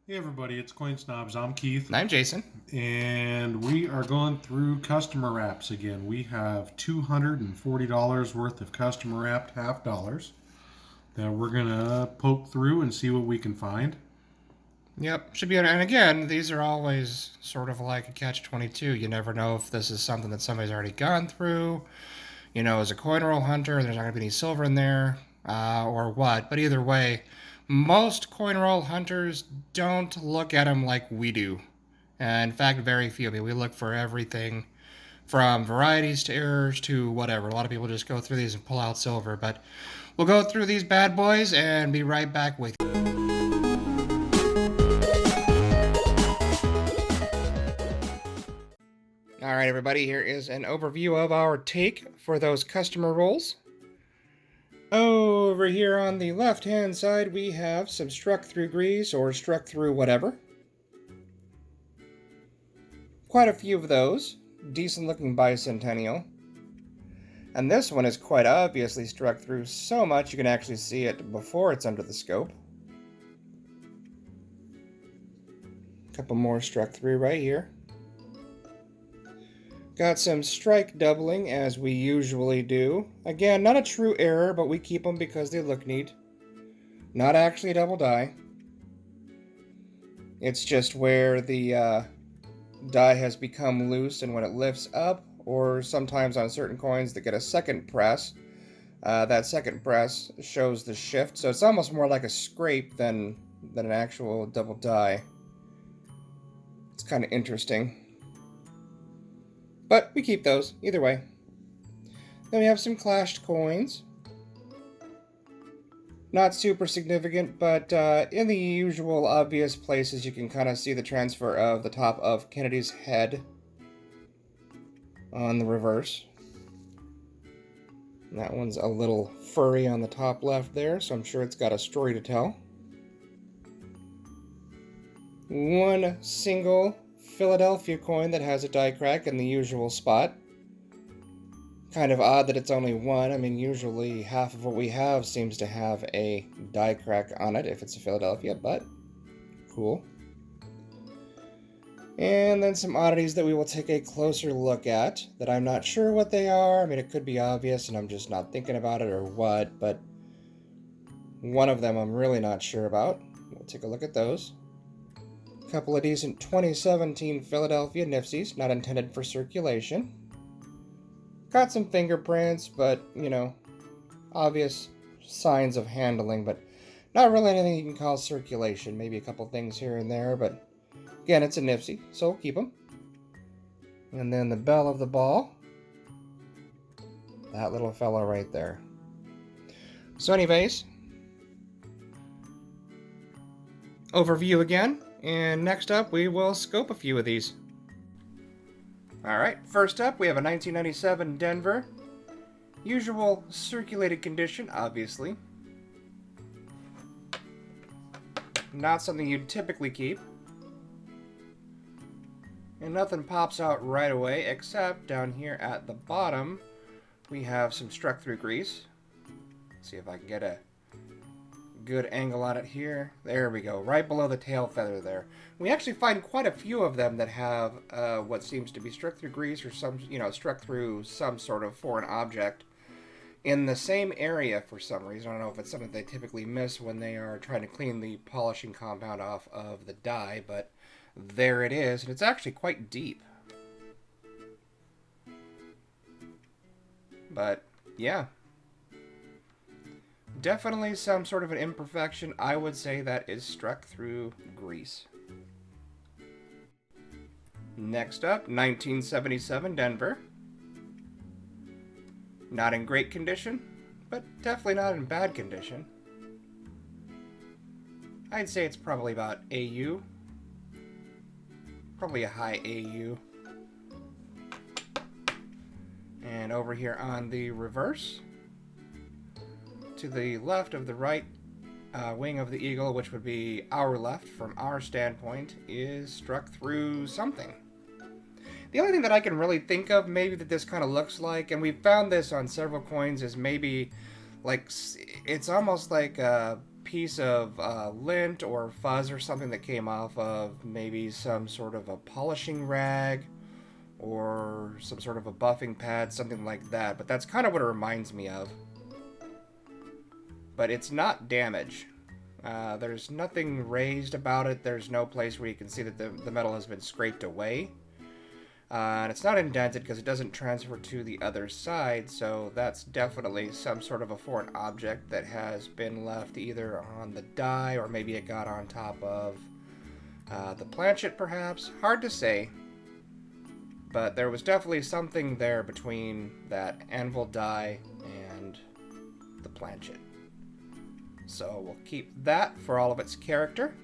Hey everybody, it's Coin Snobz. I'm Keith, And I'm Jason. and we are going through customer wraps again. We have $240 worth of customer wrapped half dollars that we're gonna poke through and see what we can find. Yep, should be. And again, these are always sort of like a catch-22. You never know if this is something that somebody's already gone through. As a coin roll hunter, there's not going to be any silver in there, or what. But either way, most coin roll hunters don't look at them like we do. In fact, very few. I mean, we look for everything from varieties to errors to whatever. A lot of people just go through these and pull out silver. But we'll go through these bad boys and be right back with you. All right, everybody, here is an overview of our take for those customer rolls. Over here on the left-hand side, we have some struck through grease or struck through whatever. Quite a few of those. Decent-looking bicentennial. And this one is quite obviously struck through so much you can actually see it before it's under the scope. A couple more struck through right here. Got some strike doubling, as we usually do. Again, not a true error, but we keep them because they look neat. Not actually a double die. It's just where the die has become loose, and when it lifts up, or sometimes on certain coins that get a second press, that second press shows the shift. So it's almost more like a scrape than an actual double die. It's kind of interesting. But we keep those, either way. Then we have some clashed coins. Not super significant, but in the usual obvious places you can kind of see the transfer of the top of Kennedy's head on the reverse. And that one's a little furry on the top left there, so I'm sure it's got a story to tell. One single Philadelphia coin that has a die crack in the usual spot. Kind of odd that it's only one. I mean, usually half of what we have seems to have a die crack on it if it's a Philadelphia, but cool. And then some oddities that we will take a closer look at that I'm not sure what they are. I mean, it could be obvious and I'm just not thinking about it or what, but one of them I'm really not sure about. We'll take a look at those. Couple of decent 2017 Philadelphia Nifsies, not intended for circulation. Got some fingerprints, but, obvious signs of handling, but not really anything you can call circulation. Maybe a couple things here and there, but again, it's a Nifsy, so we'll keep them. And then the belle of the ball. That little fella right there. So anyways, overview again. And next up, we will scope a few of these. Alright, first up, we have a 1997 Denver. Usual circulated condition, obviously. Not something you'd typically keep. And nothing pops out right away, except down here at the bottom, we have some struck through grease. Let's see if I can get a good angle on it here. There we go, right below the tail feather there. We actually find quite a few of them that have what seems to be struck through grease or some, struck through some sort of foreign object in the same area for some reason. I don't know if it's something they typically miss when they are trying to clean the polishing compound off of the die, but there it is, and it's actually quite deep. But yeah, definitely some sort of an imperfection. I would say that is struck through grease. Next up, 1977 Denver. Not in great condition, but definitely not in bad condition. I'd say it's probably about AU. Probably a high AU. And over here on the reverse, to the left of the right wing of the eagle, which would be our left from our standpoint, is struck through something. The only thing that I can really think of maybe that this kind of looks like, and we've found this on several coins, is maybe like it's almost like a piece of lint or fuzz or something that came off of maybe some sort of a polishing rag or some sort of a buffing pad, something like that. But that's kind of what it reminds me of. But it's not damage. There's nothing raised about it. There's no place where you can see that the metal has been scraped away. And it's not indented because it doesn't transfer to the other side, so that's definitely some sort of a foreign object that has been left either on the die or maybe it got on top of the planchet perhaps. Hard to say, but there was definitely something there between that anvil die and the planchet. So we'll keep that for all of its character.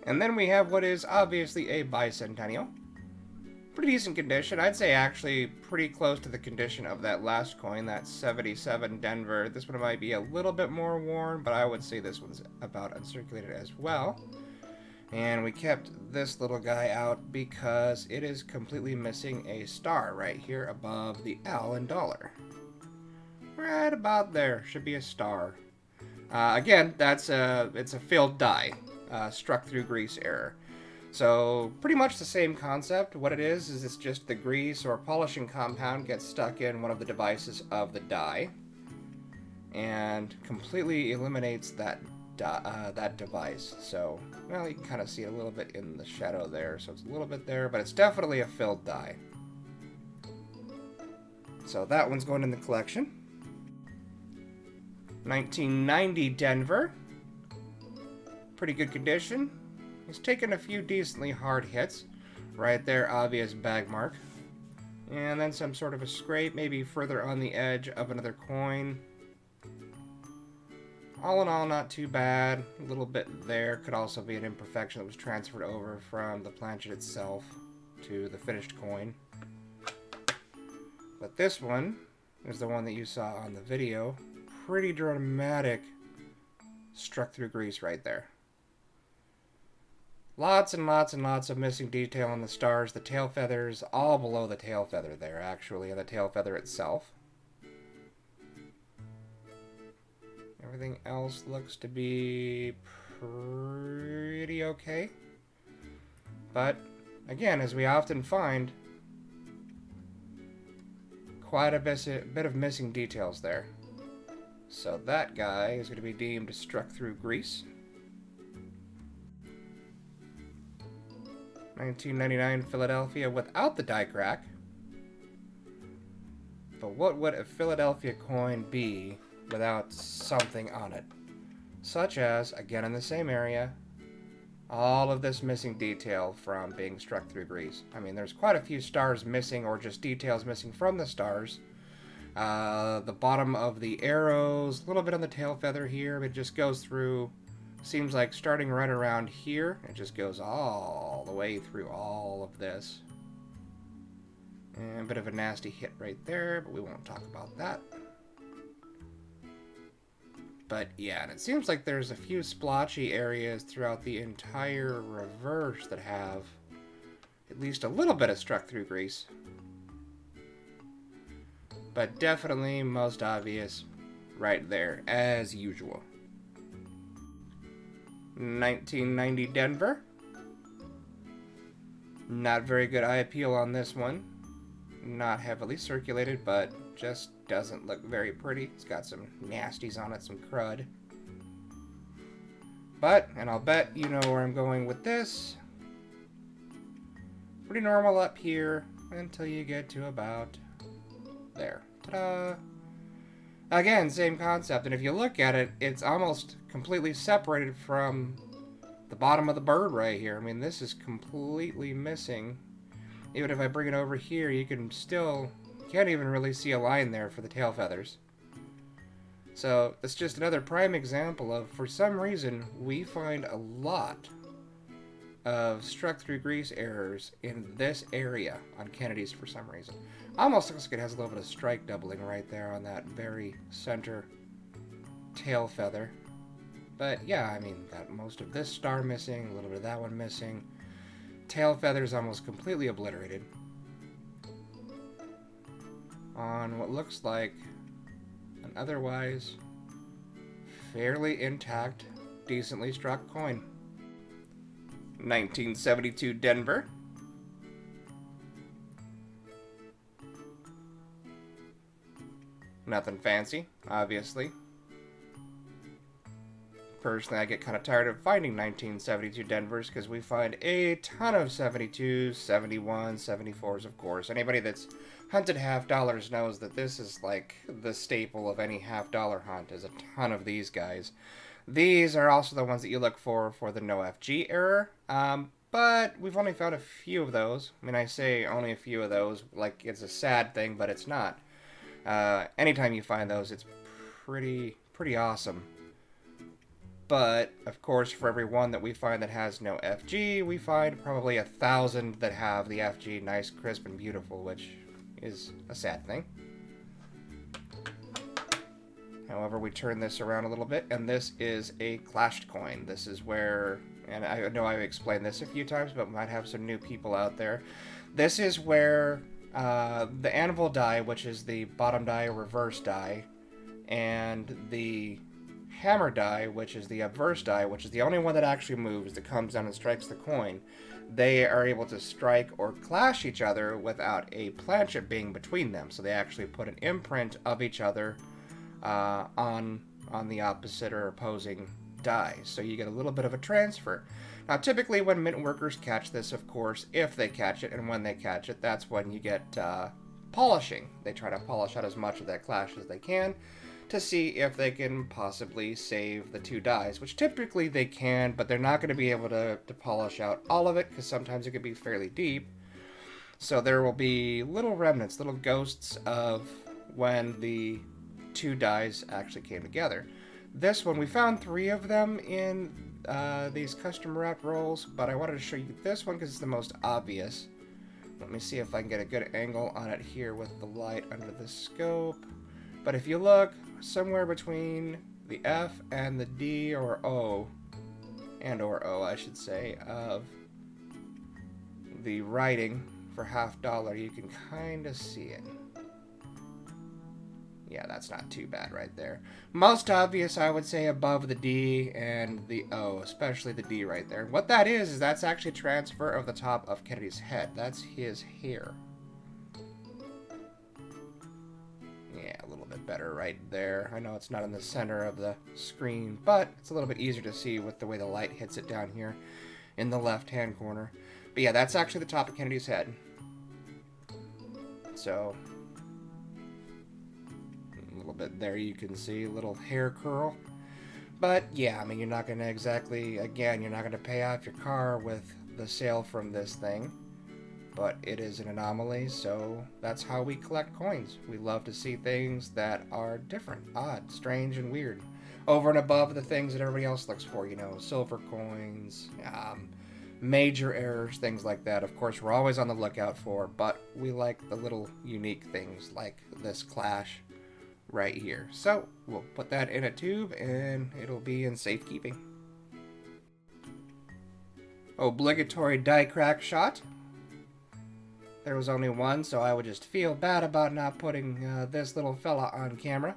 And then we have what is obviously a bicentennial. Pretty decent condition. I'd say actually pretty close to the condition of that last coin, that 77 Denver. This one might be a little bit more worn, but I would say this one's about uncirculated as well. And we kept this little guy out because it is completely missing a star right here above the L and dollar. Right about there should be a star. Again, it's a filled die, struck through grease error. So pretty much the same concept. What it is it's just the grease or polishing compound gets stuck in one of the devices of the die and completely eliminates that device. So, well, you can kind of see it a little bit in the shadow there. So it's a little bit there, but it's definitely a filled die. So that one's going in the collection. 1990 Denver. Pretty good condition. He's taken a few decently hard hits. Right there, obvious bag mark. And then some sort of a scrape, maybe further on the edge of another coin. All in all, not too bad. A little bit there. Could also be an imperfection that was transferred over from the planchet itself to the finished coin. But this one is the one that you saw on the video. Pretty dramatic struck through grease right there. Lots and lots and lots of missing detail on the stars, the tail feathers, all below the tail feather there, actually, and the tail feather itself. Everything else looks to be pretty okay. But, again, as we often find, quite a bit of missing details there. So that guy is going to be deemed struck through grease. 1999 Philadelphia without the die crack. But what would a Philadelphia coin be without something on it? Such as, again in the same area, all of this missing detail from being struck through grease. I mean, there's quite a few stars missing or just details missing from the stars. The bottom of the arrows, a little bit on the tail feather here, it just goes through. Seems like starting right around here, it just goes all the way through all of this. And a bit of a nasty hit right there, but we won't talk about that. But yeah, and it seems like there's a few splotchy areas throughout the entire reverse that have at least a little bit of struck through grease. But definitely most obvious right there, as usual. 1990 Denver. Not very good eye appeal on this one. Not heavily circulated, but just doesn't look very pretty. It's got some nasties on it, some crud. But, and I'll bet you know where I'm going with this. Pretty normal up here until you get to about there. Ta-da! Again, same concept, and if you look at it, it's almost completely separated from the bottom of the bird right here. I mean, this is completely missing. Even if I bring it over here, you can still, can't even really see a line there for the tail feathers. So, it's just another prime example of, for some reason, we find a lot of struck through grease errors in this area on Kennedy's for some reason. Almost looks like it has a little bit of strike doubling right there on that very center tail feather. But yeah, I mean, got most of this star missing, a little bit of that one missing. Tail feathers almost completely obliterated. On what looks like an otherwise fairly intact, decently struck coin. 1972 Denver. Nothing fancy, obviously. Personally, I get kind of tired of finding 1972 Denvers because we find a ton of 72s, 71s, 74s, of course. Anybody that's hunted half dollars knows that this is like the staple of any half dollar hunt, is a ton of these guys. These are also the ones that you look for the no FG error, but we've only found a few of those. I mean, I say only a few of those, like it's a sad thing, but it's not. Anytime you find those, it's pretty awesome. But, of course, for every one that we find that has no FG, we find probably 1,000 that have the FG nice, crisp, and beautiful, which is a sad thing. However, we turn this around a little bit, and this is a clashed coin. This is where, and I know I've explained this a few times, but might have some new people out there. This is where the anvil die, which is the bottom die reverse die, and the hammer die, which is the obverse die, which is the only one that actually moves, that comes down and strikes the coin, they are able to strike or clash each other without a planchet being between them. So they actually put an imprint of each other on the opposite or opposing die. So you get a little bit of a transfer. Now, typically when mint workers catch this, of course, if they catch it, and when they catch it, that's when you get polishing. They try to polish out as much of that clash as they can to see if they can possibly save the two dies, which typically they can, but they're not going to be able to polish out all of it, because sometimes it could be fairly deep. So there will be little remnants, little ghosts of when the two dies actually came together. This one, we found 3 of them in these custom wrapped rolls, but I wanted to show you this one because it's the most obvious. Let me see if I can get a good angle on it here with the light under the scope. But if you look, somewhere between the F and the D or O, I should say, of the writing for $half, you can kind of see it. Yeah, that's not too bad right there. Most obvious, I would say, above the D and the O, especially the D right there. What that is that's actually transfer of the top of Kennedy's head. That's his hair. Yeah, a little bit better right there. I know it's not in the center of the screen, but it's a little bit easier to see with the way the light hits it down here in the left-hand corner. But yeah, that's actually the top of Kennedy's head. So a little bit there you can see a little hair curl. But yeah, I mean, you're not going to exactly, again, you're not going to pay off your car with the sale from this thing. But it is an anomaly, so that's how we collect coins. We love to see things that are different, odd, strange, and weird. Over and above the things that everybody else looks for, you know, silver coins, major errors, things like that. Of course, we're always on the lookout for, but we like the little unique things like this clash right here. So we'll put that in a tube and it'll be in safekeeping. Obligatory die crack shot. There was only one, so I would just feel bad about not putting this little fella on camera.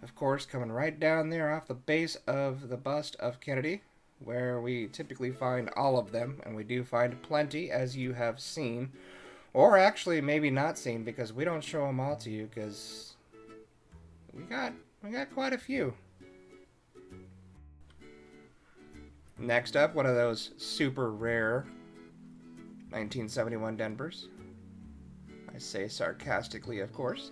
Of course, coming right down there off the base of the bust of Kennedy, where we typically find all of them, and we do find plenty, as you have seen, or actually maybe not seen, because we don't show them all to you, because we got quite a few. Next up, one of those super rare 1971 Denvers. I say sarcastically, of course.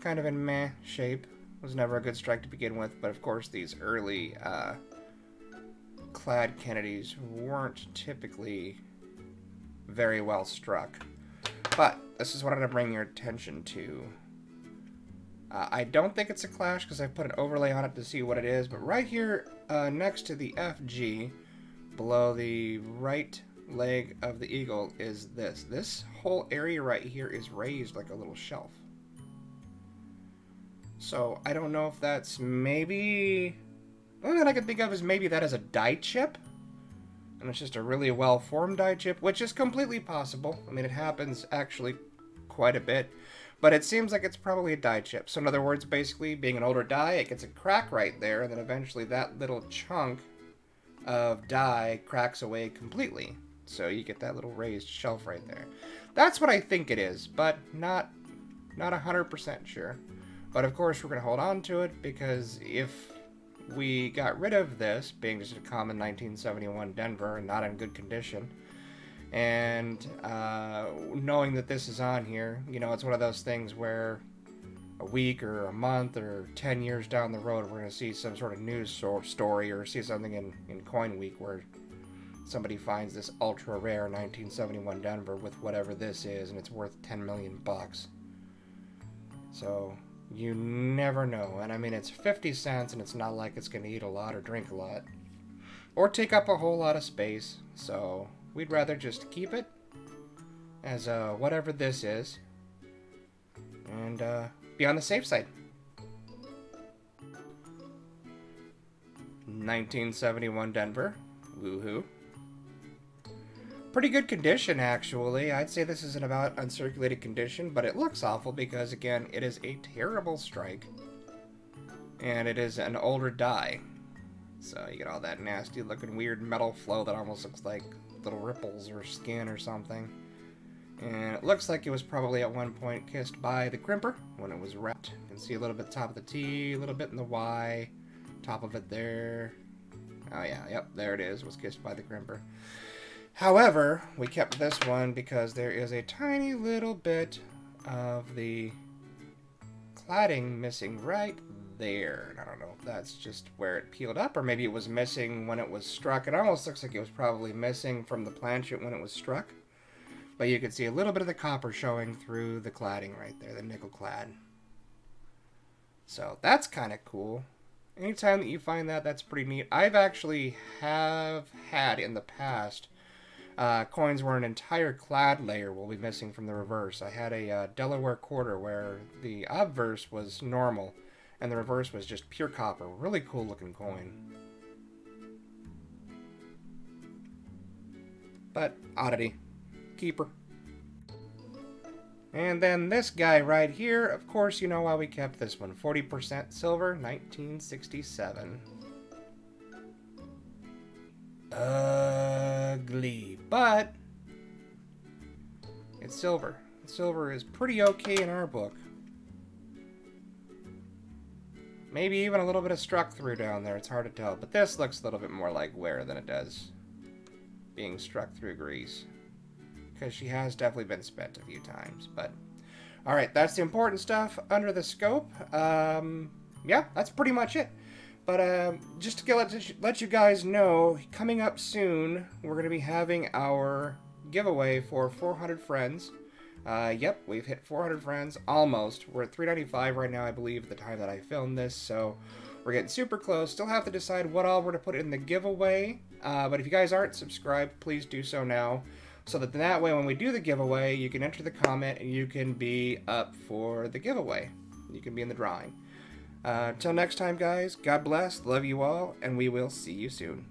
Kind of in meh shape. Was never a good strike to begin with, but of course these early clad Kennedys weren't typically very well struck. But this is what I'm going to bring your attention to. I don't think it's a clash because I put an overlay on it to see what it is, but right here next to the FG, below the right leg of the eagle, is this. This whole area right here is raised like a little shelf. So I don't know if that's maybe... The only thing I can think of is maybe that is a die chip. And it's just a really well-formed die chip, which is completely possible. I mean, it happens actually quite a bit. But it seems like it's probably a die chip. So in other words, basically, being an older die, it gets a crack right there, and then eventually that little chunk of die cracks away completely. So you get that little raised shelf right there. That's what I think it is, but not 100% sure. But of course, we're going to hold on to it, because if we got rid of this, being just a common 1971 Denver and not in good condition, and knowing that this is on here, you know, it's one of those things where a week or a month or 10 years down the road, we're going to see some sort of news story or see something in Coin Week where somebody finds this ultra rare 1971 Denver with whatever this is, and it's worth 10 million bucks. So you never know. And I mean, it's 50 cents, and it's not like it's going to eat a lot or drink a lot or take up a whole lot of space. So we'd rather just keep it as whatever this is, and be on the safe side. 1971 Denver. Woohoo. Pretty good condition, actually. I'd say this is in about uncirculated condition, but it looks awful because, again, it is a terrible strike. And it is an older die. So you get all that nasty looking weird metal flow that almost looks like little ripples or skin or something. And it looks like it was probably at one point kissed by the crimper when it was wrapped. You can see a little bit top of the T, a little bit in the Y, top of it there. Oh yeah, yep, there it is, was kissed by the crimper. However, we kept this one because there is a tiny little bit of the cladding missing right there. And I don't know if that's just where it peeled up, or maybe it was missing when it was struck. It almost looks like it was probably missing from the planchet when it was struck. But you can see a little bit of the copper showing through the cladding right there, the nickel clad. So that's kind of cool. Anytime that you find that, that's pretty neat. I've actually have had in the past coins where an entire clad layer will be missing from the reverse. I had a Delaware quarter where the obverse was normal and the reverse was just pure copper. Really cool looking coin. But oddity. Keeper. And then this guy right here, of course, you know why we kept this one. 40% silver, 1967. Ugly, but it's silver. Silver is pretty okay in our book. Maybe even a little bit of struck through down there. It's hard to tell, but this looks a little bit more like wear than it does being struck through grease, because she has definitely been spent a few times. But all right, that's the important stuff under the scope. Yeah, that's pretty much it. But just to let you guys know, coming up soon, we're going to be having our giveaway for 400 friends. Yep, we've hit 400 friends, almost. We're at 395 right now, I believe, at the time that I filmed this, so we're getting super close. Still have to decide what all we're going to put in the giveaway, but if you guys aren't subscribed, please do so now, so that way when we do the giveaway, you can enter the comment and you can be up for the giveaway. You can be in the drawing. Till next time, guys, God bless, love you all, and we will see you soon.